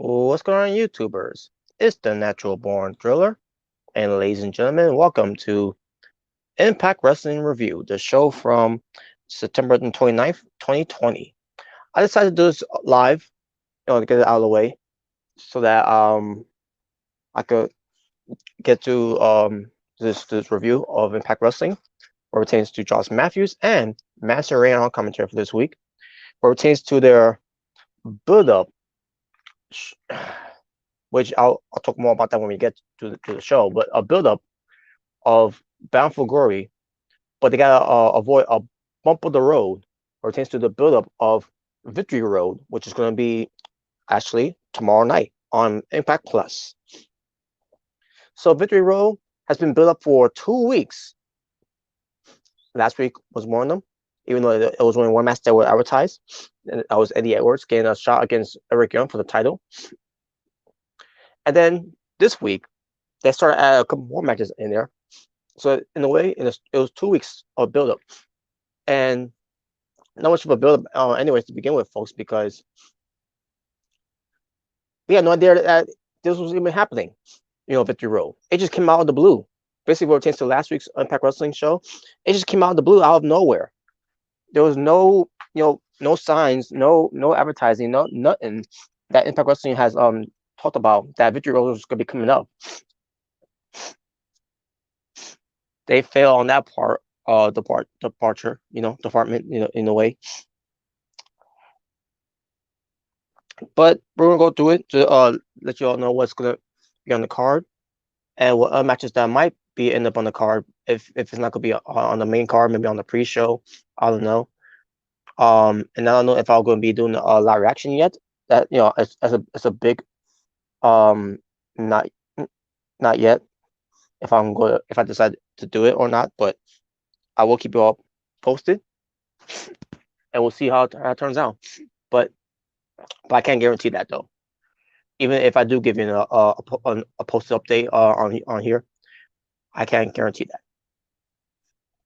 What's going on, YouTubers? It's the Natural Born Driller, and ladies and gentlemen, welcome to Impact Wrestling Review, the show from September the 29th, 2020. I decided to do this live, to get it out of the way, so that I could get to this review of Impact Wrestling, where it pertains to Josh Matthews and Master Ray on commentary for this week, where it pertains to their build-up, which I'll talk more about that when we get to the show, but a build-up of Bound for Glory, but they gotta avoid a bump of the road, or it tends to the buildup of Victory Road, which is going to be actually tomorrow night on Impact Plus. So Victory Road has been built up for 2 weeks. Last week was one of them, even though it was only one match that was advertised, and that was Eddie Edwards getting a shot against Eric Young for the title. And then this week, they started adding a couple more matches in there. So in a way, it was 2 weeks of build-up, and not much of a build-up, anyways, to begin with, folks, because we had no idea that this was even happening. Victory Road. It just came out of the blue. Basically, what it pertains to last week's Impact Wrestling show, it just came out of the blue, out of nowhere. There was no, no signs, no advertising, no nothing that Impact Wrestling has talked about that Victory Road was going to be coming up. They fail on that part, department, in a way. But we're gonna go through it to let you all know what's gonna be on the card and what other matches that might be end up on the card if it's not gonna be on the main card, maybe on the pre-show. I don't know. And I don't know if I'm gonna be doing a live reaction yet. That it's a big not yet. If I decide to do it or not, but I will keep you all posted, and we'll see how it turns out. But I can't guarantee that though. Even if I do give you a posted update on here, I can't guarantee that.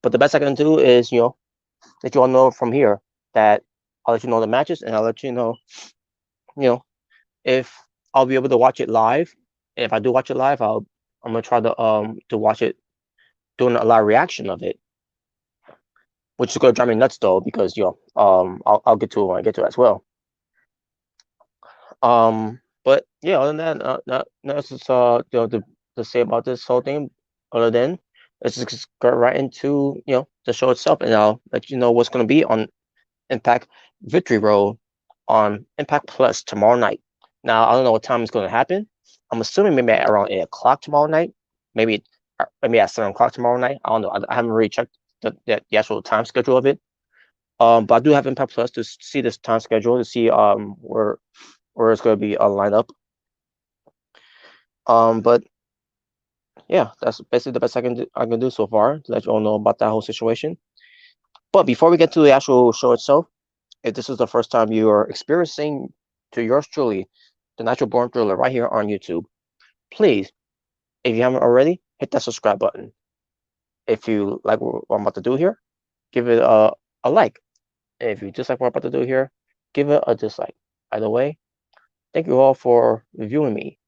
But the best I can do is, let you all know from here that I'll let you know the matches, and I'll let you know, if I'll be able to watch it live. And if I do watch it live, I'm gonna try to watch it, doing a live reaction of it, which is gonna drive me nuts though, because I'll get to it when I get to it as well. But yeah, other than that, nothing to say about this whole thing, other than let's just go right into the show itself, and I'll let you know what's going to be on Impact Victory Road on Impact Plus tomorrow night. Now I don't know what time it's going to happen. I'm assuming maybe at around 8 o'clock tomorrow night, maybe at 7 o'clock tomorrow night. I don't know. I haven't really checked the actual time schedule of it. But I do have Impact Plus to see this time schedule, to see where it's going to be a lineup. But yeah, that's basically the best I can do so far, to let you all know about that whole situation. But before we get to the actual show itself, if this is the first time you are experiencing to yours truly, the Natural Born Thriller, right here on YouTube, please, if you haven't already, hit that subscribe button. If you like what I'm about to do here, give it a like. And if you dislike what I'm about to do here, give it a dislike. Either way, thank you all for viewing me,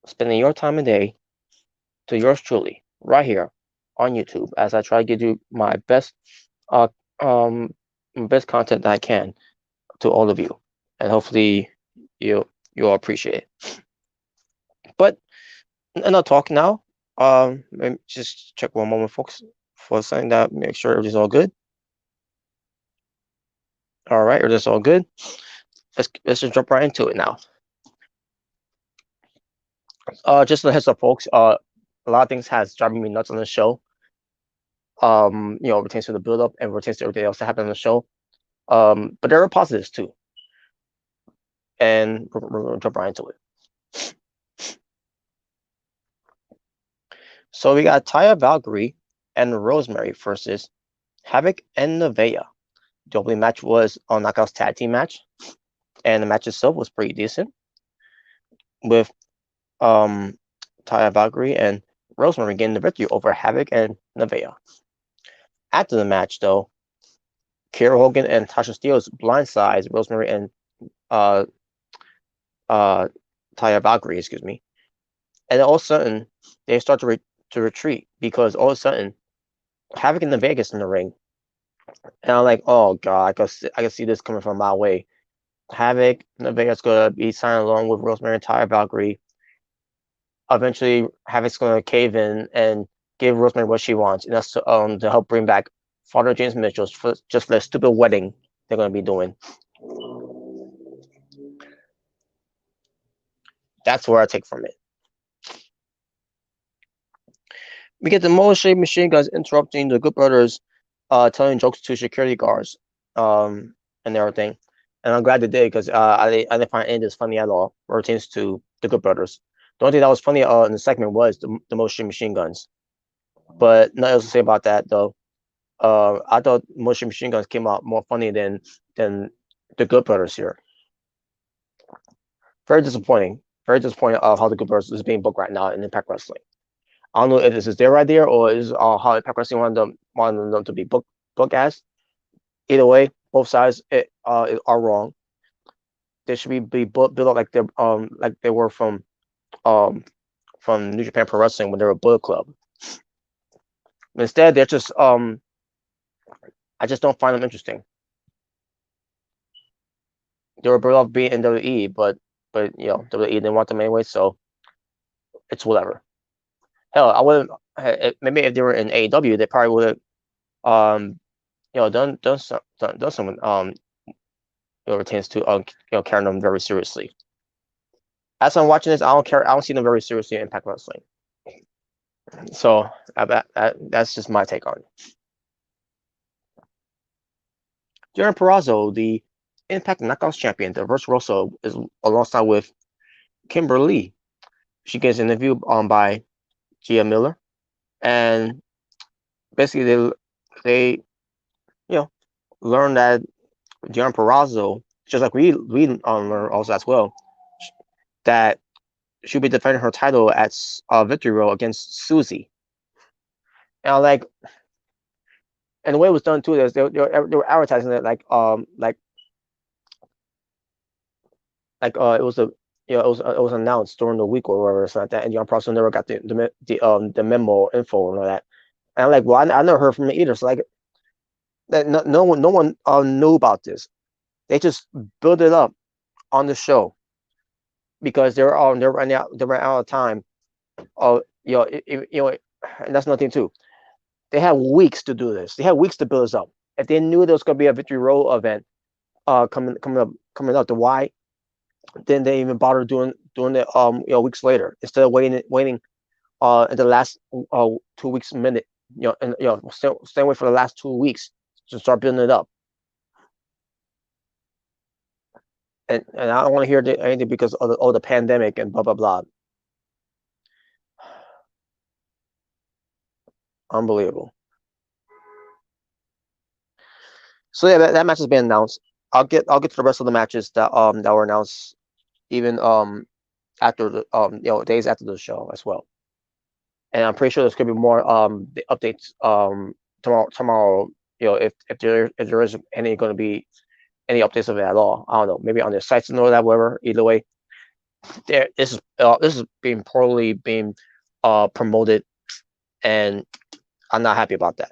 spending your time and day to yours truly, right here on YouTube, as I try to give you my best best content that I can to all of you, and hopefully you'll appreciate it. But enough talk now. Let me just check one moment, folks, for something that make sure everything's all good. All right, everything's all good. Let's just jump right into it now. Just a heads up, folks. A lot of things has driving me nuts on the show. Pertains to the build up and pertains to everything else that happened on the show. But there are positives too. And we're gonna jump right into it. So we got Taya Valkyrie and Rosemary versus Havoc and Nevaeh. The opening match was a Knockouts tag team match, and the match itself was pretty decent, with Taya Valkyrie and Rosemary getting the victory over Havoc and Nevaeh. After the match, though, Kiera Hogan and Tasha Steelz blindsides Rosemary and Taya Valkyrie, excuse me. And then all of a sudden, they start to retreat because all of a sudden, Havoc in the Vegas in the ring. And I'm like, oh god, I can see this coming from my way. Havoc in the Vegas gonna be signing along with Rosemary and Taya Valkyrie. Eventually, Havoc's gonna cave in and give Rosemary what she wants, and that's to help bring back Father James Mitchell for just for the stupid wedding they're gonna be doing. That's where I take from it. We get the Motor Machine Guns interrupting the Good Brothers, telling jokes to security guards, and everything. And I'm glad they did because I didn't find any of this funny at all. Or pertains to the Good Brothers. The only thing that was funny in the segment was the Motion Machine Guns. But nothing else to say about that though. I thought Motion Machine Guns came out more funny than the Good Brothers here. Very disappointing. Very disappointing of how the Good Brothers is being booked right now in Impact Wrestling. I don't know if this is their idea or is how Impact Wrestling wanted them to be booked as. Either way, both sides are wrong. They should be built up like they were um from New Japan Pro Wrestling when they were a Bullet Club. Instead, they're just I just don't find them interesting. They were better off being in WWE, but you know WWE didn't want them anyway, so it's whatever. Hell, I wouldn't. Maybe if they were in AEW, they probably would have done some retains to carrying them very seriously. As I'm watching this, I don't care. I don't see them very seriously in Impact Wrestling. So that's just my take on it. Darren Perazzo, the Impact Knockouts champion, the Virtuoso, is alongside with Kimberly. She gets interviewed by Gia Miller, and basically they learn that Darren Perazzo, just like we learn also as well, that she'll be defending her title at Victory Road against Susie. And and the way it was done too is they were advertising it like it was a it was announced during the week or whatever something like that, and John Prosser never got the memo info and all that. And I'm like, well, I never heard from it either. So like that no one knew about this. They just built it up on the show because they ran out of time. And that's nothing too. They had weeks to do this. They had weeks to build this up. If they knew there was going to be a Victory Road event coming up, the why didn't they even bother doing it weeks later instead of waiting in the last 2 weeks minute and stay away for the last 2 weeks to start building it up. And I don't want to hear anything because of the pandemic and blah blah blah. Unbelievable. So yeah, that match has been announced. I'll get to the rest of the matches that were announced even after the days after the show as well. And I'm pretty sure there's gonna be more updates tomorrow. If there is any going to be any updates of it at all. I don't know. Maybe on their sites and all that. Whatever. Either way, this is being poorly being promoted, and I'm not happy about that.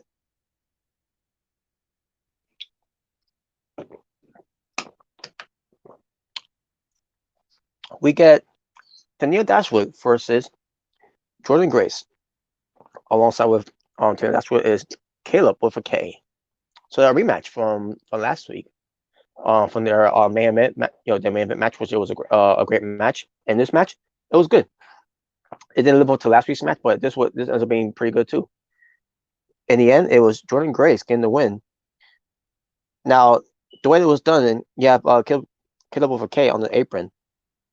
We get Tennille Dashwood versus Jordan Grace, alongside with Tennille Dashwood is Caleb with a K. So a rematch from last week, from their main event, their main event match, which it was a great match. And this match, it was good. It didn't live up to last week's match, but this ends up being pretty good too. In the end, it was Jordan Grace getting the win. Now, the way it was done, and you have Caleb with a K on the apron,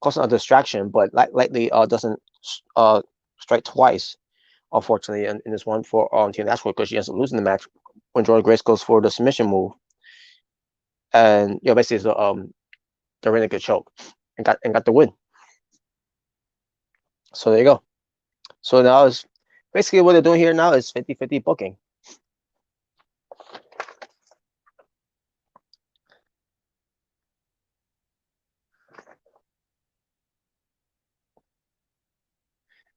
causing a distraction, but lightly doesn't strike twice, unfortunately, in this one for Team Nashville because she ends up losing the match when Jordan Grace goes for the submission move, and basically it's the really good choke and got the win. So there you go. So now is basically what they're doing here now is 50-50 booking.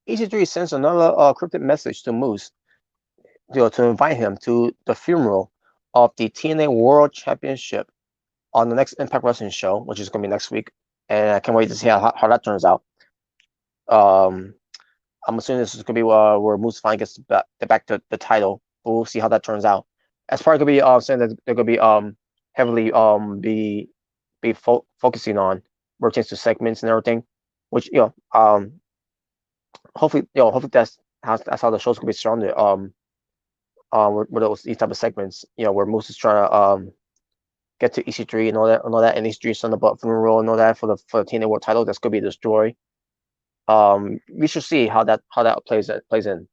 EC3 sends another cryptic message to Moose, to invite him to the funeral of the TNA World Championship on the next Impact Wrestling show, which is going to be next week, and I can't wait to see how that turns out. Um, I'm assuming this is going to be where Moose finally gets back to the title. But we'll see how that turns out. As part of going to be saying that they're going to be heavily focusing on rotates to segments and everything, which hopefully that's how the show's going to be surrounded. With these type of segments, where Moose is trying to get to EC3 and EC3 is on the button roll and all that for the TNA World title. That's going to be destroyed. We should see how that plays in.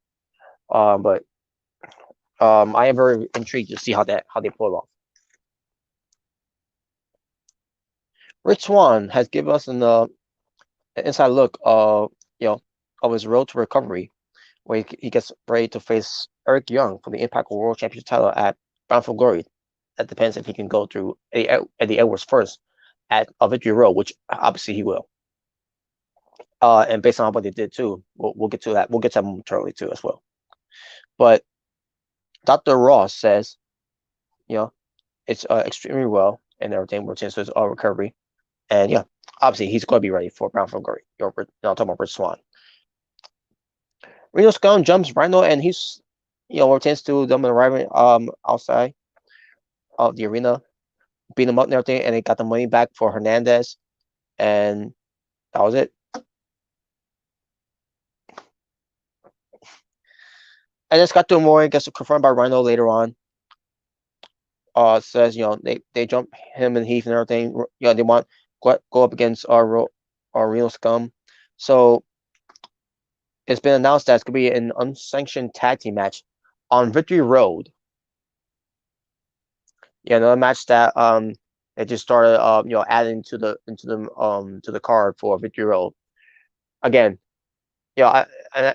But I am very intrigued to see how they pull it off. Rich Swann has given us an inside look of his road to recovery, where he gets ready to face Eric Young for the Impact World Championship title at Bound for Glory. That depends if he can go through Eddie Edwards first at a Victory Road, which obviously he will. And based on what they did too, we'll get to that. We'll get to that momentarily too as well. But Dr. Ross says, it's extremely well and everything. We're seeing his recovery, and obviously he's going to be ready for Bound for Glory. I'm talking about Rich Swann. Reno Scum jumps Rhino, and he's tends to them arriving outside of the arena, beat him up and everything, and they got the money back for Hernandez, and that was it. And then Scott D'Amore gets confirmed by Rhino later on. Says they jump him and Heath and everything. They want go up against our Reno Scum. So it's been announced that it's gonna be an unsanctioned tag team match on Victory Road. Another match that they just started adding to the card for Victory Road. Again, I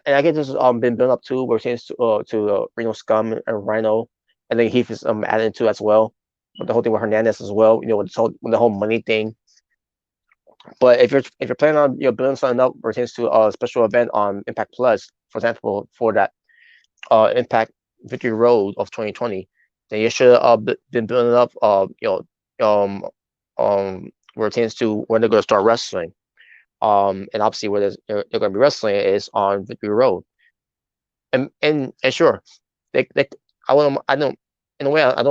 guess this has been built up too. We're seeing to Reno Scum and Rhino, and then Heath is added to as well. With the whole thing with Hernandez as well, with the whole money thing. But if you're planning on building something up pertains to a special event on Impact Plus, for example, for that Impact Victory Road of 2020, then you should have been building up where it tends to when they're going to start wrestling. And obviously where they're going to be wrestling is on Victory Road. And sure, I don't in a way I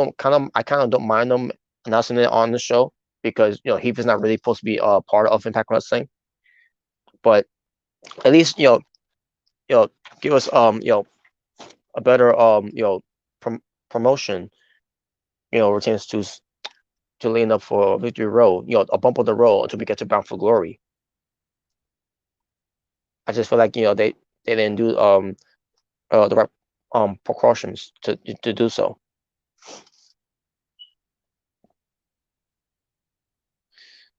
kind of don't mind them announcing it on the show, because Heath is not really supposed to be a part of Impact Wrestling, but at least give us a better promotion retains to lean up for Victory Road, a bump of the road until we get to Bound for Glory. I just feel like they didn't do the right precautions to do so.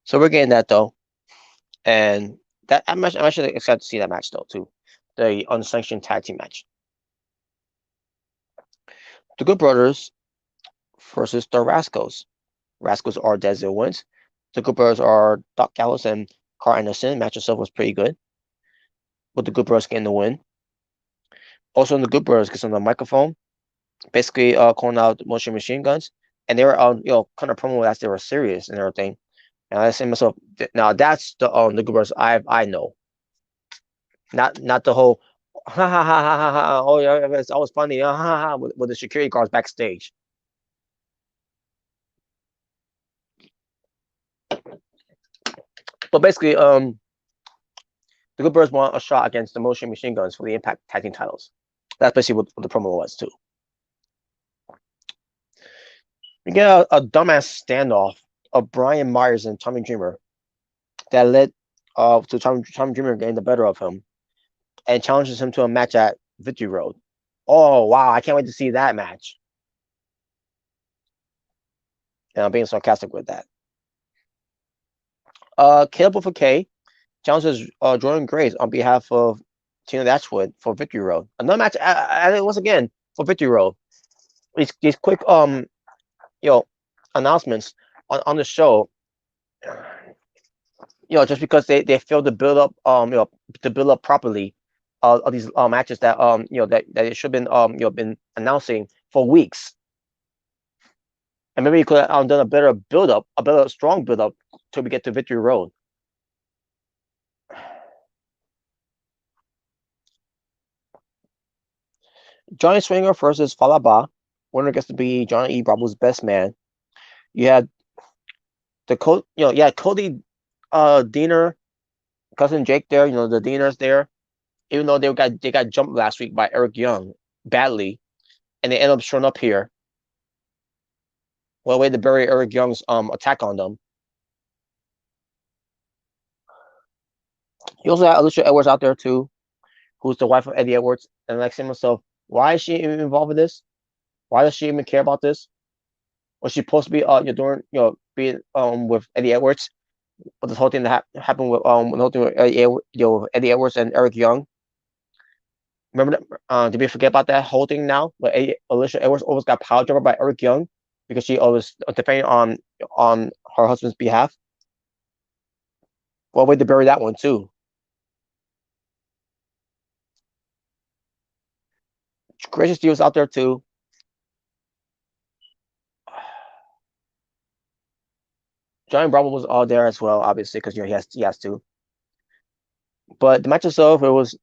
So we're getting that though, and that I'm actually excited to see that match though too, the unsanctioned tag team match. The Good Brothers versus the Rascals. Rascals are Desert Wins. The Good Brothers are Doc Gallows and Carl Anderson. Match itself was pretty good, with the Good Brothers getting the win. Also, the Good Brothers gets on the microphone, basically calling out Motion Machine Guns, and they were kind of promo as they were serious and everything. And I say to myself, now that's the Good Brothers I know. Not the whole ha ha ha ha ha ha. Oh yeah, it's always funny ha ha ha with the security guards backstage. But basically, the Good Brothers want a shot against the Motion Machine Guns for the Impact Tag Team titles. That's basically what the promo was too. We get a dumbass standoff of Brian Myers and Tommy Dreamer that led to Tommy Dreamer getting the better of him and challenges him to a match at Victory Road. Oh wow, I can't wait to see that match. And I'm being sarcastic with that. Caleb for K challenges Jordan Grace on behalf of Tina Dashwood for Victory Road. Another match, once again, for Victory Road. These quick announcements on the show, just because they failed to build up to build up properly of these matches that that it should have been been announcing for weeks. And maybe you could have done a better build up, a better strong build up till we get to Victory Road. Johnny Swinger versus Falaba. Winner gets to be Johnny E. Bravo's best man. You had Cody Deaner, cousin Jake there, the Deaners there. Even though they got jumped last week by Eric Young badly, and they end up showing up here. Well, way to bury Eric Young's attack on them. You also had Alicia Edwards out there too, who's the wife of Eddie Edwards, and like saying myself, why is she even involved in this? Why does she even care about this? Was she supposed to be you're doing being with Eddie Edwards? But this whole thing that happened with the whole thing with Eddie Edwards and Eric Young. Remember that? Did we forget about that whole thing now? Where Alicia Edwards always got power driven by Eric Young because she always defending on her husband's behalf. Well, way to bury that one too. Gracious Steel was out there too. Johnny Bravo was all there as well, obviously, because he has to. But the match itself, it was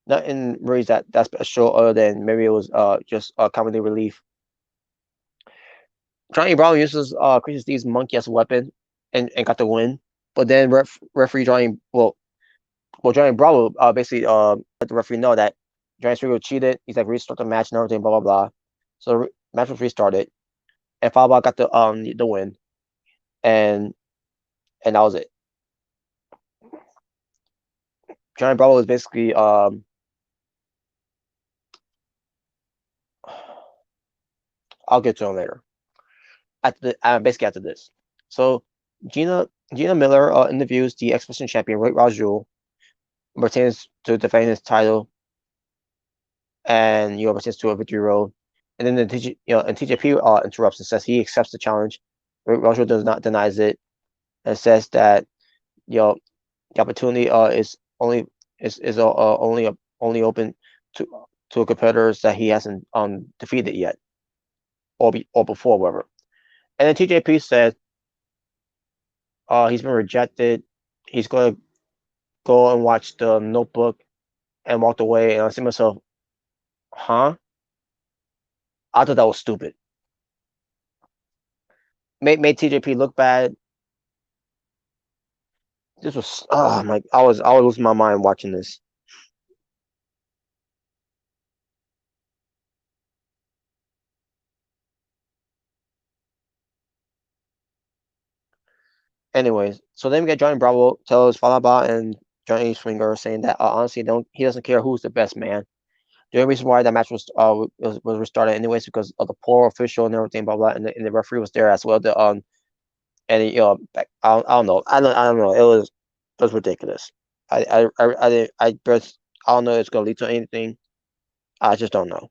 nothing really that special, other than maybe it was just a comedy relief. Johnny Bravo uses Christian Steve's monkey as a weapon and got the win. But then referee Johnny Johnny Bravo basically let the referee know that Johnny Swinger cheated. He's like restart the match and everything, blah blah blah. So match was restarted, and Falba got the win, and that was it. Johnny Bravo was basically I'll get to him later. Basically after this. So Gina Miller interviews the X Division champion Rick Rajul, pertains to defending his title, and pertains to a victory road. And then TJP interrupts and says he accepts the challenge. Rick Rajul does not denies it, and says that the opportunity is only open to competitors that he hasn't defeated yet, or before, whatever. And then TJP said he's been rejected. He's going to go and watch The Notebook, and walked away. And I see myself, huh? I thought that was stupid. Made TJP look bad. This was I was losing my mind watching this. Anyways, so then we get Johnny Bravo tells Falaba and Johnny Swinger saying that honestly, he doesn't care who's the best man. The only reason why that match was restarted anyways because of the poor official and everything, blah blah, and the referee was there as well. And I don't know, I don't know. It was ridiculous. I don't know if it's gonna lead to anything. I just don't know.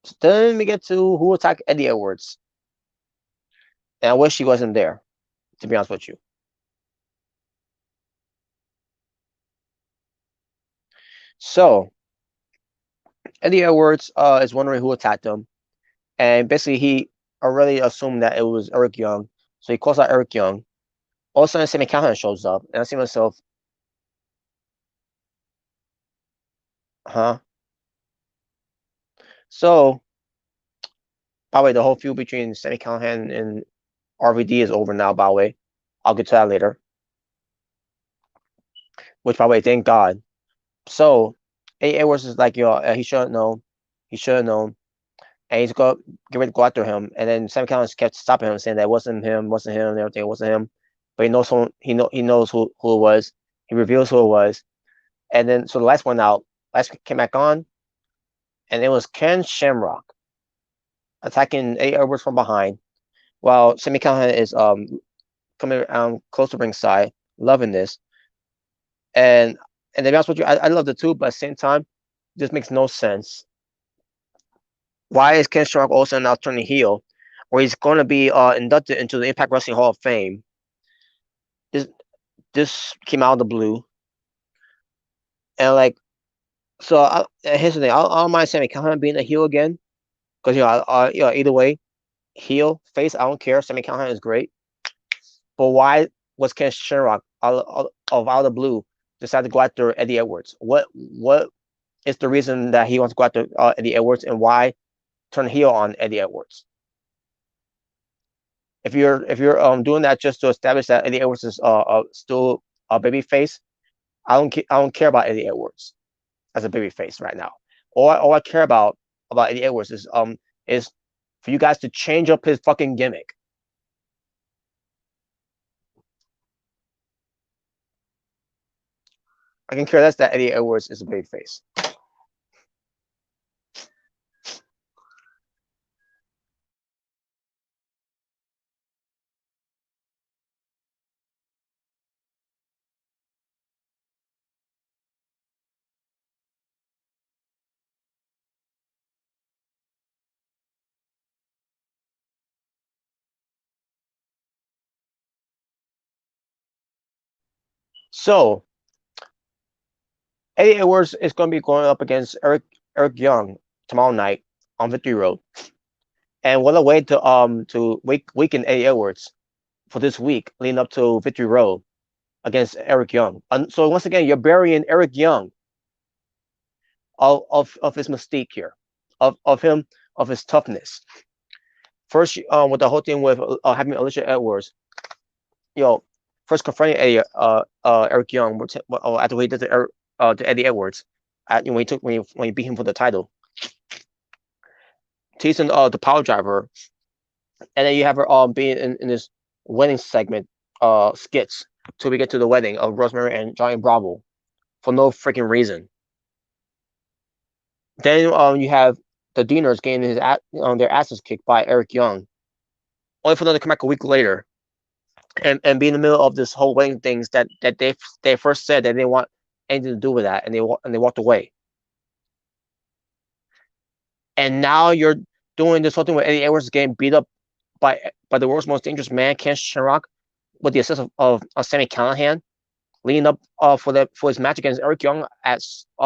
So then we get to who attacked Eddie Edwards, and I wish he wasn't there. To be honest with you. So Eddie Edwards is wondering who attacked him, and basically he already assumed that it was Eric Young, so he calls out Eric Young. All of a sudden, Sammy Callahan shows up, and I see myself, huh? So, by the way, the whole feud between Sammy Callahan and RVD is over now. By the way, I'll get to that later. Which, by the way, thank God. So, Eddie Edwards is like, he should have known. He should have known. And he's going to get ready to go after him. And then Sammy Callahan kept stopping him, saying that it wasn't him, and everything, it wasn't him. But he knows who it was. He reveals who it was. And then, so the last one came back on, and it was Ken Shamrock attacking Eddie Edwards from behind, while Sammy Callahan is coming around close to ringside, loving this. And to be honest with you, I love the two, but at the same time, this makes no sense. Why is Ken Shamrock also now turning heel? where he's going to be inducted into the Impact Wrestling Hall of Fame. This this came out of the blue, and like so. Here's the thing: I don't mind Sammy Callahan being a heel again, because either way, heel face, I don't care. Sammy Callahan is great, but why was Ken Shamrock out of the blue decided to go after Eddie Edwards? What is the reason that he wants to go after Eddie Edwards, and why turn heel on Eddie Edwards? If you're doing that just to establish that Eddie Edwards is still a baby face, I don't care about Eddie Edwards as a baby face right now. All I care about Eddie Edwards is for you guys to change up his fucking gimmick. I can care less that Eddie Edwards is a baby face. So Eddie Edwards is going to be going up against Eric Young tomorrow night on Victory Road. And what a way to weaken Eddie Edwards for this week leading up to Victory Road against Eric Young. So once again, you're burying Eric Young of his mystique here, of his toughness. First, with the whole thing with having Alicia Edwards, first confronting Eric Young after he did to Eddie Edwards, when he beat him for the title, teasing the power driver, and then you have her being in this wedding segment skits till we get to the wedding of Rosemary and Johnny Bravo for no freaking reason. Then you have the Deaners getting their asses kicked by Eric Young, only for them to come back a week later and be in the middle of this whole wedding things that they first said that they didn't want anything to do with that, and they walked away. And now you're doing this whole thing where Eddie Edwards is getting beat up by the world's most dangerous man, Ken Shamrock, with the assist of Sammy Callahan, leading up for his match against Eric Young at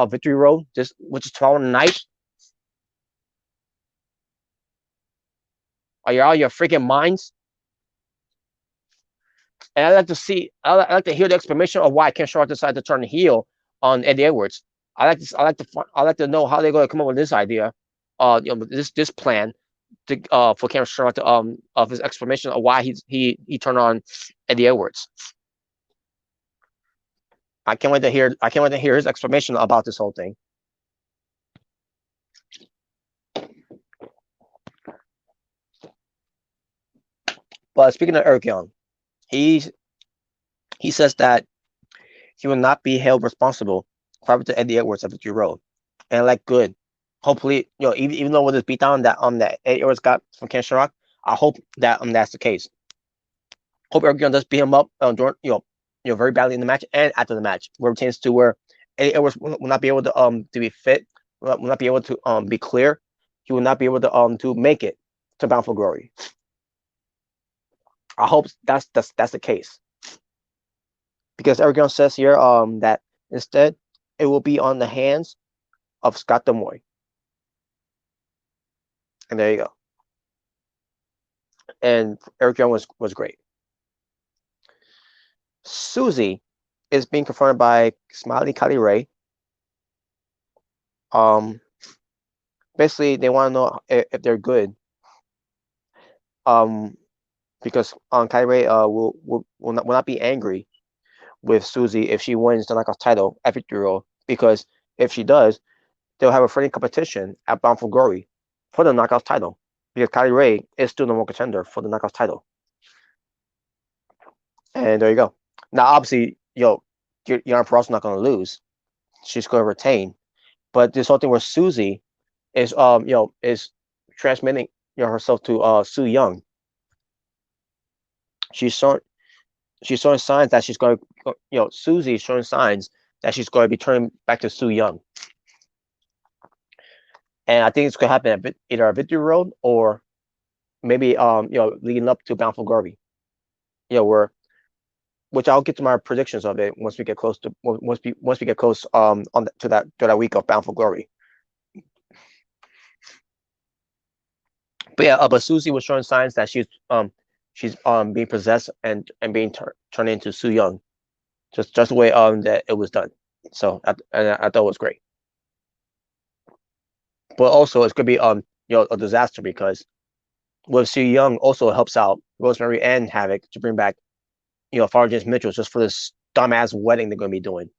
Victory Road, which is tomorrow night. Are you out of your freaking minds? And I like to hear the explanation of why Ken Shamrock decided to turn heel on Eddie Edwards. I like to know how they're going to come up with this idea, this plan for Ken Shamrock of his explanation of why he turned on Eddie Edwards. I can't wait to hear his explanation about this whole thing. But speaking of Eric Young, he says that he will not be held responsible for to Eddie Edwards at Victory Road, and like good. Hopefully, even though with this beatdown that Eddie Edwards got from Ken Shamrock, I hope that that's the case. Hope Eric Young does beat him up during very badly in the match and after the match, where it tends to where Eddie Edwards will not be able to be fit, will not be able to be clear. He will not be able to make it to Bound for Glory. I hope that's the case, because Eric Young says here that instead it will be on the hands of Scott Demoy. And there you go. And Eric Young was great. Susie is being confronted by Smiley Kylie Ray. Basically, they want to know if they're good. Because Kylie Ray will not be angry with Susie if she wins the Knockout title at Victory Road, because if she does, they'll have a friendly competition at Bound for Glory for the Knockout title, because Kylie Ray is still the number one contender for the Knockout title. And there you go. Now, obviously, Yana Peraza's not going to lose; she's going to retain. But this whole thing where Susie is is transmitting herself to Su Yung. She's showing signs that she's going to, Susie's showing signs that she's going to be turning back to Su Yung. And I think it's going to happen at either at Victory Road or maybe leading up to Bound for Glory. Where which I'll get to my predictions of it once we get close to once we get close to that week of Bound for Glory. But yeah, but Susie was showing signs that she's being possessed and being turned into Su Young, just the way that it was done. So I thought it was great. But also it's gonna be a disaster because with Su Young also helps out Rosemary and Havoc to bring back Farrah James Mitchell just for this dumbass wedding they're gonna be doing.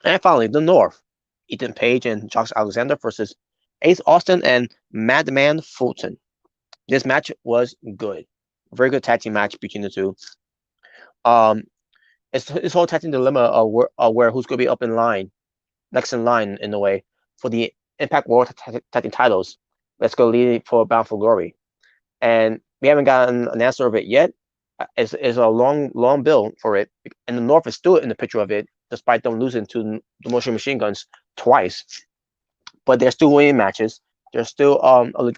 And finally, the North, Ethan Page and Josh Alexander versus Ace Austin and Madman Fulton. This match was good. Very good tag team match between the two. Um, it's whole tag team dilemma where who's going to be up in line, next in line in a way for the Impact World Tag Team titles. Let's go lead for Bound for Glory, and we haven't gotten an answer of it yet. It's a long build for it, and the North is still in the picture of it, despite them losing to the Motion Machine Guns twice. But they're still winning matches. They're still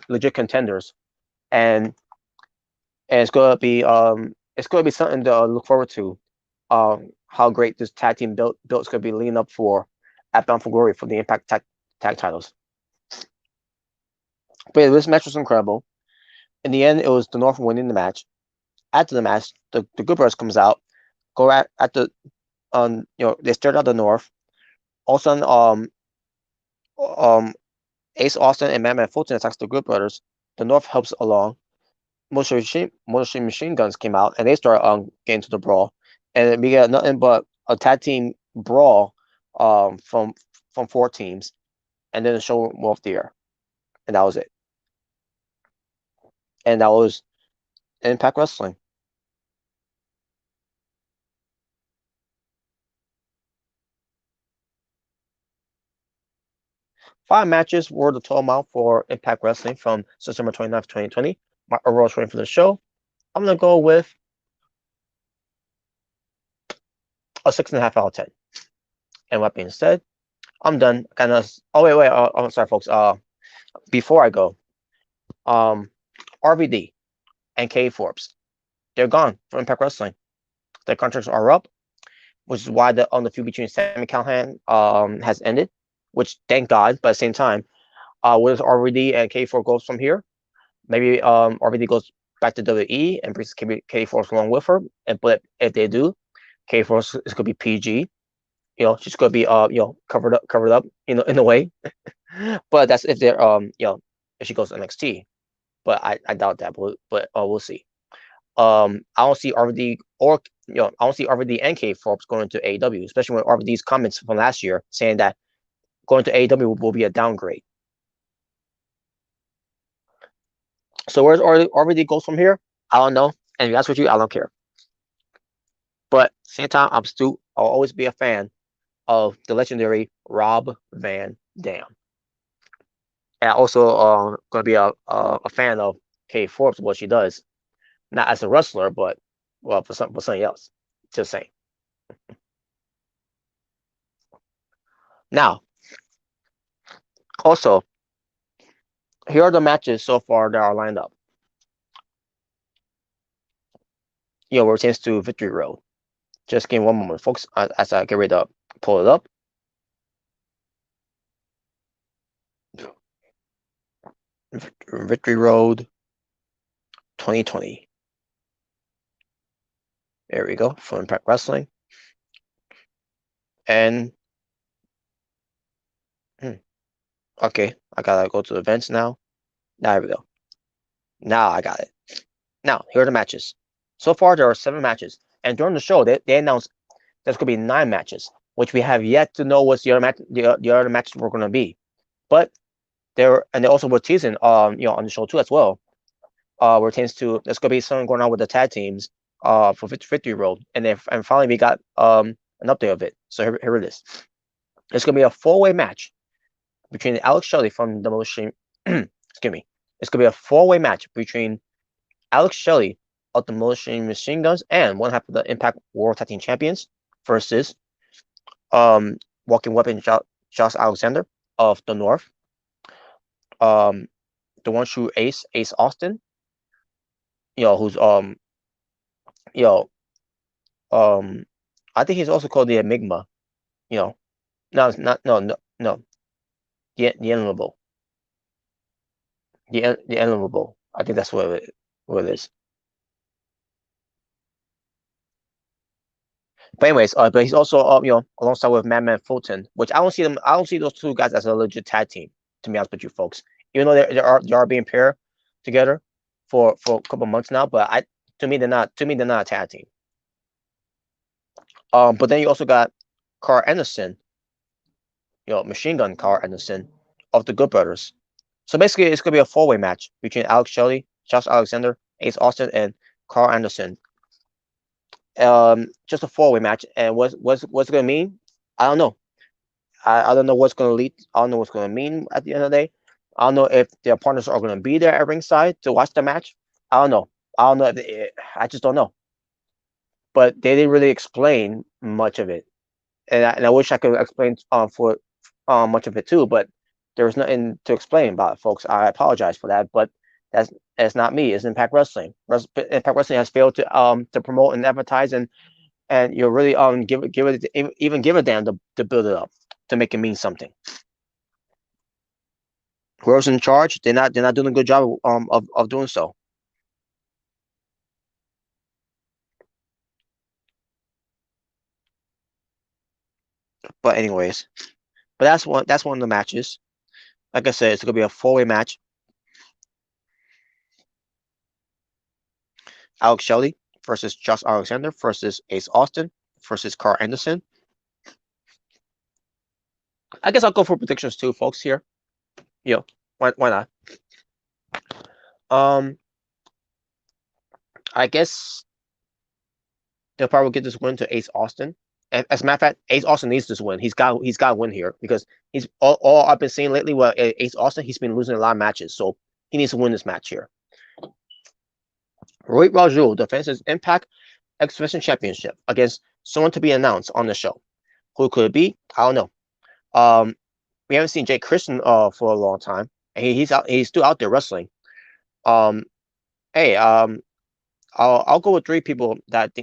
legit contenders, and it's gonna be something to look forward to. How great this tag team build is gonna be leading up for at Bound for Glory for the Impact tag titles. But yeah, this match was incredible. In the end, it was the North winning the match. After the match, the Good Brothers comes out, go at the they start out the North. All of a sudden, Ace Austin and Madman Fulton attacks the Good Brothers. The North helps along. Motor Machine Guns came out and they start getting to the brawl, and we get nothing but a tag team brawl from four teams, and then the show went off the air, and that was it. And that was Impact Wrestling. Five matches were the total amount for Impact Wrestling from September 29th, 2020. My overall rating for the show, I'm gonna go with a 6.5 out of 10. And what being said, I'm done. Kind of. Oh wait. I'm sorry, folks. Before I go, RVD and K Forbes, they're gone from Impact Wrestling. Their contracts are up, which is why the feud between Sami Callihan has ended. Which thank God, but at the same time, where does RVD and K4 goes from here? Maybe RVD goes back to WWE and brings K4 along with her. But if they do, K4 is gonna be PG. She's gonna be covered up, in a way. But that's if they're if she goes to NXT. But I doubt that. But we'll see. I don't see RVD I don't see RVD and K Forbes going to AEW, especially when RVD's comments from last year saying that going to AEW will be a downgrade. So where's RVD goes from here? I don't know. And if that's what I don't care. But same time, I'll always be a fan of the legendary Rob Van Dam. And also gonna be a fan of Kay Forbes, what she does. Not as a wrestler, but well for something else. Just saying. Now, also, here are the matches so far that are lined up. We're chance to Victory Road. Just give me one moment, folks, as I get ready to pull it up. Victory Road 2020. There we go, for Impact Wrestling. And okay, I gotta go to events now. There we go. Now I got it. Now, here are the matches. So far, there are 7 matches. And during the show, they announced there's going to be 9 matches, which we have yet to know what's the other matches were going to be. But they also were teasing, on the show too as well. We're teasing there's going to be something going on with the tag teams, for Victory Road, and finally we got an update of it. So here it is. It's going to be a 4-way match between Alex Shelley from Demolition. Excuse me. It's going to be a 4-way match between Alex Shelley of the Motion Machine Guns and one half of the Impact World Tag Team Champions versus Walking Weapon Josh Alexander of the North. the one true Ace Austin. Who's you know, um, I think he's also called the Enigma. You know, no, it's not. No. The Inimitable. The Inimitable. I think that's what it is. But anyways, but he's also alongside with Madman Fulton, which I don't see them. I don't see those two guys as a legit tag team. To be honest with you, folks, even though they are being paired together for a couple months now, but to me they're not. To me they're not a tag team. But then you also got Carl Anderson, Machine Gun Carl Anderson of the Good Brothers. So basically, it's gonna be a four-way match between Alex Shelley, Josh Alexander, Ace Austin, and Carl Anderson. Just a four-way match, and what's it gonna mean? I don't know. I don't know what's gonna lead. I don't know what's gonna mean at the end of the day. I don't know if their partners are gonna be there at ringside to watch the match. I don't know. I don't know. I just don't know. But they didn't really explain much of it, and I wish I could explain for much of it too. But there was nothing to explain about it, folks. I apologize for that, but that's not me. It's Impact Wrestling. Impact Wrestling has failed to promote and advertise and you really give it even give a damn to build it up to make it mean something. Whoever's in charge, they're not doing a good job of doing so. But anyways, but that's one of the matches. Like I said, it's gonna be a four-way match. Alex Shelley versus Josh Alexander versus Ace Austin versus Carl Anderson. I guess I'll go for predictions too, folks. Here, why not? Um, I guess they'll probably get this win to Ace Austin. And as a matter of fact, Ace Austin needs this win. He's got to win here because he's all I've been seeing lately. Well, Ace Austin, he's been losing a lot of matches, so he needs to win this match here. Roy Rajul defends his Impact X Division Championship against someone to be announced on the show. Who could it be? I don't know. We haven't seen Jay Christian for a long time, and he's still out there wrestling. Um, hey, I'll go with three people that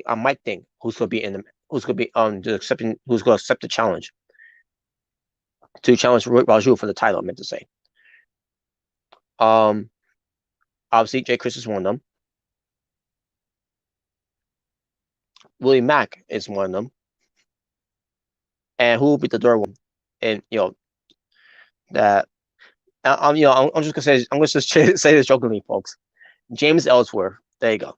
I might think who's gonna be who's gonna accept the challenge to challenge Raju for the title. I meant to say. Um, obviously Jay Chris is one of them. Willie Mack is one of them. And who will be the third one? And that I'm just gonna say I'm gonna just say this jokingly, folks. James Ellsworth. There you go.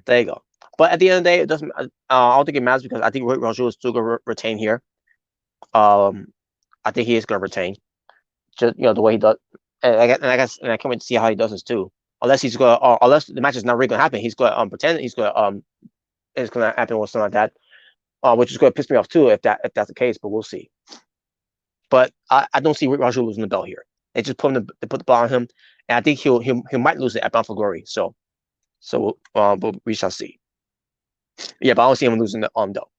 There you go. But at the end of the day, it doesn't. I don't think it matters because I think Raju is still gonna retain here. I think he is gonna retain. Just the way he does, and I can't wait to see how he does this too. Unless he's gonna, unless the match is not really gonna happen, he's gonna pretend he's gonna it's gonna happen or something like that. Which is gonna piss me off too if that's the case. But we'll see. But I don't see Raju losing the belt here. They just put the ball on him, and I think he might lose it at Bound for Glory. So but we shall see. Yeah, but I don't see him losing the though.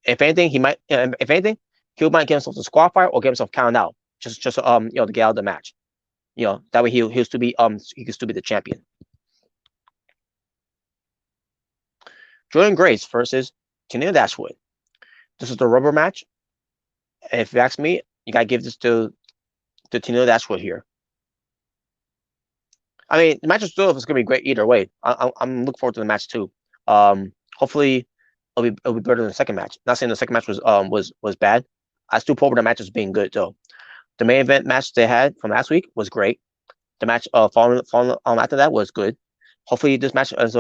If anything, he might. If anything, he might get himself a squad fight or get himself counted out. Just to get out of the match. That way he'll still be he can still be the champion. Jordan Grace versus Tennille Dashwood. This is the rubber match. If you ask me, you gotta give this to Tennille Dashwood here. I mean, the match is still gonna be great either way. I'm looking forward to the match too. Hopefully it'll be better than the second match. Not saying the second match was bad. I still prefer the match as being good though. The main event match they had from last week was great. The match following after that was good. Hopefully this match is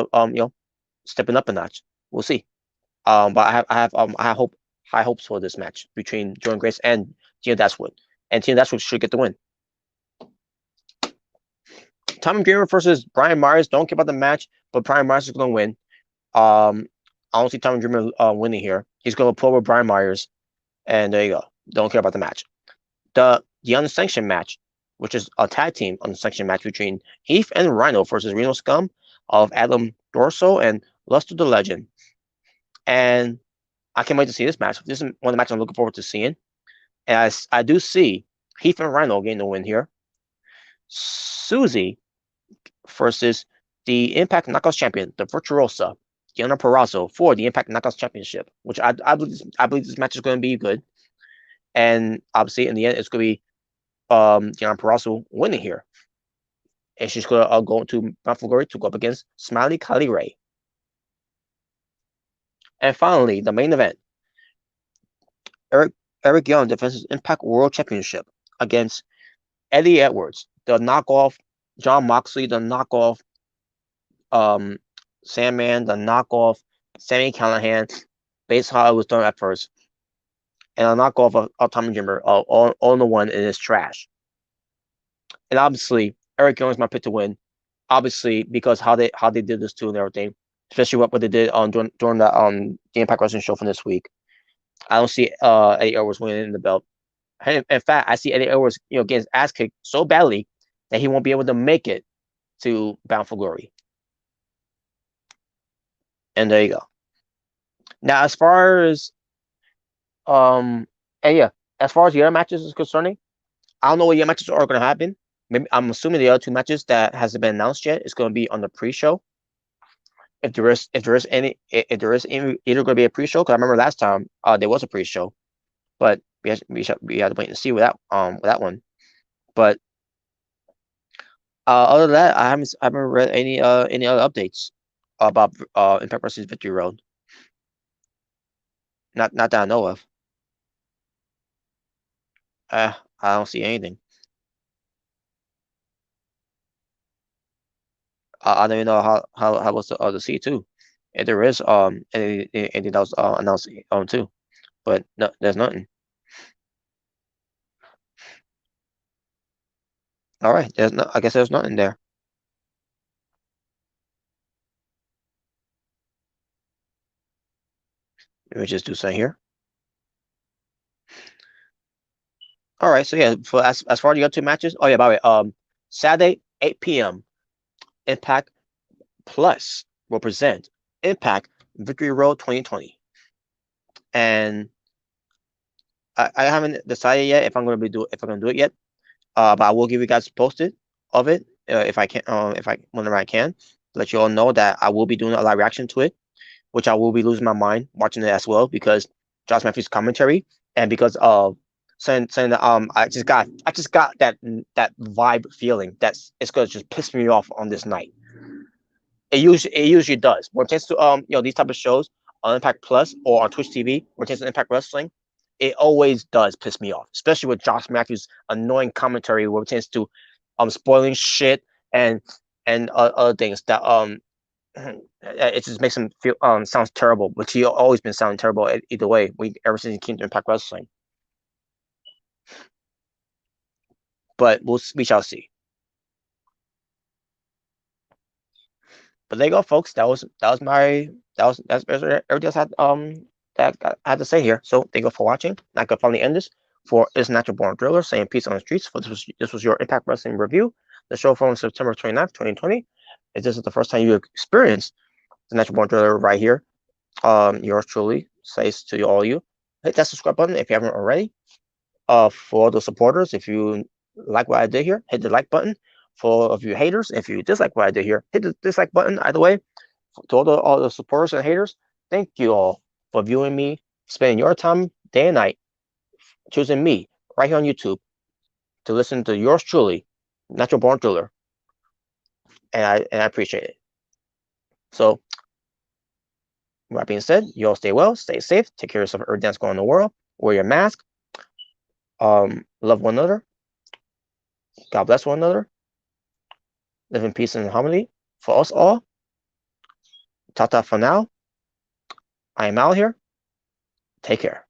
stepping up a notch. We'll see. But I have high hopes for this match between Jordan Grace and Tennille Dashwood. And Tennille Dashwood should get the win. Tommy Dreamer versus Brian Myers. Don't care about the match, but Brian Myers is going to win. I don't see Tommy Dreamer winning here. He's going to pull over Brian Myers, and there you go. Don't care about the match. The unsanctioned match, which is a tag team unsanctioned match between Heath and Rhino versus Reno Scum of Adam Dorso and Luster the Legend. And I can't wait to see this match. This is one of the matches I'm looking forward to seeing. And I do see Heath and Rhino getting the win here. Susie versus the Impact Knockouts champion, the Virtuosa, Diana Perazzo, for the Impact Knockouts Championship, which I believe this match is going to be good. And obviously, in the end, it's going to be Diana Perazzo winning here. And she's going to go to Mount Glory to go up against Smiley Kylie Ray. And finally, the main event. Eric Young defends his Impact World Championship against Eddie Edwards, the knockoff John Moxley, the knockoff um, Sandman, the knockoff Sammy Callahan, based how it was done at first, and a knockoff of Tommy Dreamer, all in the one, and it's trash. And obviously, Eric Young is my pick to win. Obviously, because how they did this too and everything, especially what they did during the Impact Wrestling show from this week. I don't see Eddie Edwards winning the belt. In fact, I see Eddie Edwards, getting his ass kicked so badly that he won't be able to make it to Bound for Glory. And there you go. Now, as far as and yeah, as far as the other matches is concerning, I don't know what the other matches are going to happen. Maybe I'm assuming the other two matches that hasn't been announced yet is going to be on the pre-show. If there is either going to be a pre-show, because I remember last time there was a pre-show, but we have to wait and see with that one. But other than that, I haven't read any other updates about Impact versus Victory Road. Not that I know of. I don't see anything. I don't even know how was the C too. If there is anything that was announced too, but no, there's nothing. All right, I guess there's nothing there. Let me just do something here. All right, so yeah, for as far as the other two matches. Oh yeah, by the way, Saturday 8 p.m. Impact Plus will present Impact Victory Road 2020, and I haven't decided yet if I'm going to do it yet. But I will give you guys posted of it if I can, whenever I can, let you all know that I will be doing a live reaction to it, which I will be losing my mind watching it as well because Josh Matthews commentary and because of saying that I just got that vibe feeling it's gonna just piss me off on this night. It usually does. When it comes to these type of shows on Impact Plus or on Twitch TV, when it comes to Impact Wrestling, it always does piss me off, especially with Josh Matthews' annoying commentary where it tends to spoiling shit and other things that it just makes him feel sounds terrible, which he always been sounding terrible either way. Ever since he came to Impact Wrestling, but we shall see. But there you go, folks. That's everything else that I had to say here. So thank you for watching. I could finally end this for Is Natural Born Driller saying peace on the streets. For this was your Impact Wrestling review, the show from September 29th, 2020. If this is the first time you experience the Natural Born Driller right here, yours truly says to all you, hit that subscribe button if you haven't already. For the supporters, if you like what I did here, hit the like button. For of you haters, if you dislike what I did here, hit the dislike button. Either way, to all the supporters and haters, thank you all for viewing me, spending your time day and night, choosing me right here on YouTube to listen to yours truly, Natural Born Driller, and I appreciate it. So, with that being said, you all stay well, stay safe, take care of yourself, everything that's going on in the world, wear your mask, love one another, God bless one another, live in peace and harmony for us all. Ta-ta for now. I am out here. Take care.